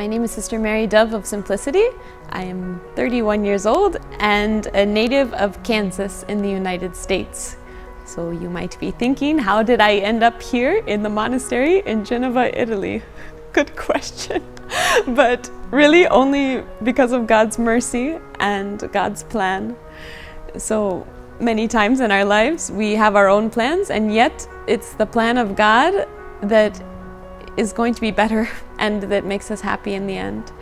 My name is Sister Mary Dove of Simplicity. I am 31 years old and a native of Kansas in the United States. So you might be thinking, how did I end up here in the monastery in Genova, Italy? Good question. But really only because of God's mercy and God's plan. So many times in our lives we have our own plans, and yet it's the plan of God that is going to be better and that makes us happy in the end.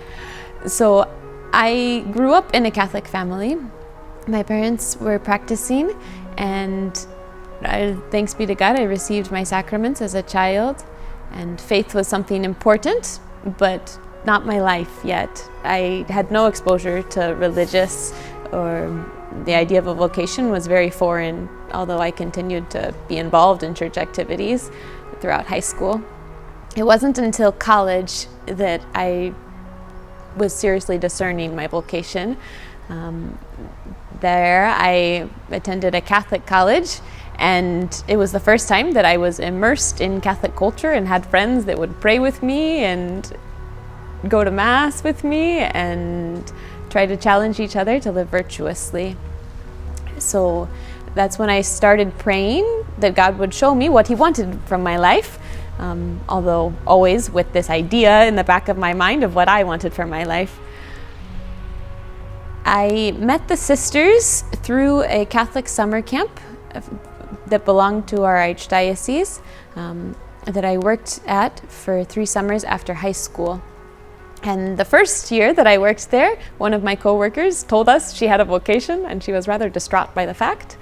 So I grew up in a Catholic family. My parents were practicing, and thanks be to God, I received my sacraments as a child, and faith was something important, but not my life yet. I had no exposure to religious, or the idea of a vocation was very foreign, although I continued to be involved in church activities throughout high school. It wasn't until college that I was seriously discerning my vocation. There I attended a Catholic college, and it was the first time that I was immersed in Catholic culture and had friends that would pray with me and go to Mass with me and try to challenge each other to live virtuously. So that's when I started praying that God would show me what He wanted from my life. Although always with this idea in the back of my mind of what I wanted for my life. I met the sisters through a Catholic summer camp that belonged to our archdiocese that I worked at for 3 summers after high school. And the first year that I worked there, one of my co-workers told us she had a vocation, and she was rather distraught by the fact.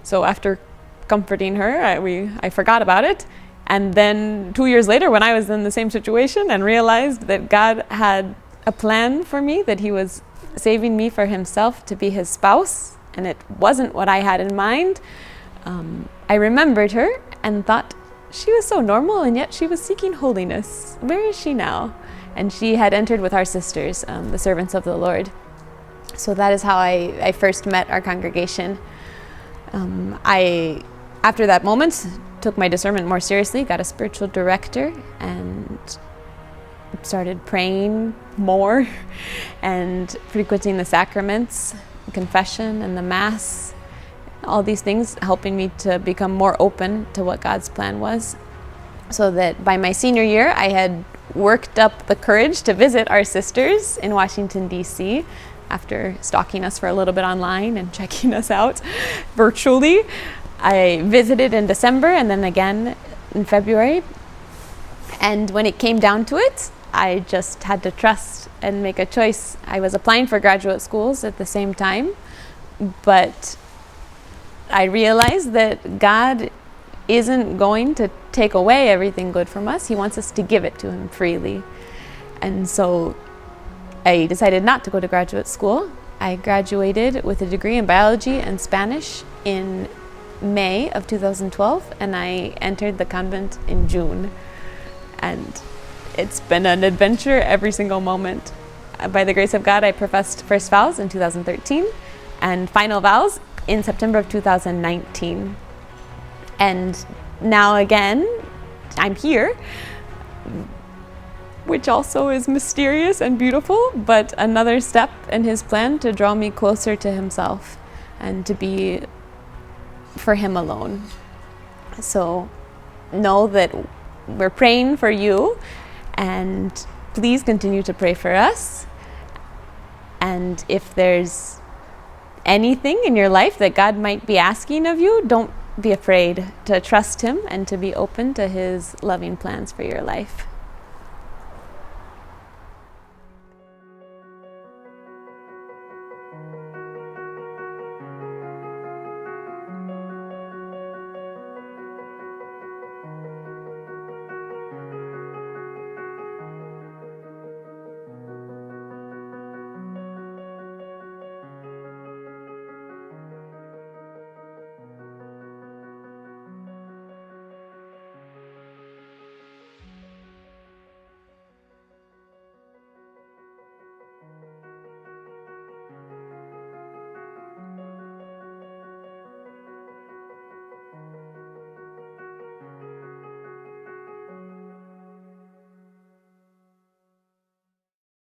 So after comforting her, I forgot about it. And then 2 years later, when I was in the same situation and realized that God had a plan for me, that He was saving me for Himself to be His spouse, and it wasn't what I had in mind, I remembered her and thought, she was so normal, and yet she was seeking holiness. Where is she now? And she had entered with our sisters, the servants of the Lord. So that is how I first met our congregation. After that moment, took my discernment more seriously, got a spiritual director, and started praying more and frequenting the sacraments, confession and the Mass, all these things helping me to become more open to what God's plan was. So that by my senior year, I had worked up the courage to visit our sisters in Washington, D.C., after stalking us for a little bit online and checking us out virtually. I visited in December and then again in February. And when it came down to it, I just had to trust and make a choice. I was applying for graduate schools at the same time, but I realized that God isn't going to take away everything good from us. He wants us to give it to Him freely. And so I decided not to go to graduate school. I graduated with a degree in biology and Spanish in May of 2012, and I entered the convent in June. And it's been an adventure every single moment. By the grace of God, I professed first vows in 2013 and final vows in September of 2019. And now again, I'm here, which also is mysterious and beautiful, but another step in His plan to draw me closer to Himself and to be for Him alone. So know that we're praying for you, and please continue to pray for us. And if there's anything in your life that God might be asking of you, don't be afraid to trust Him and to be open to His loving plans for your life.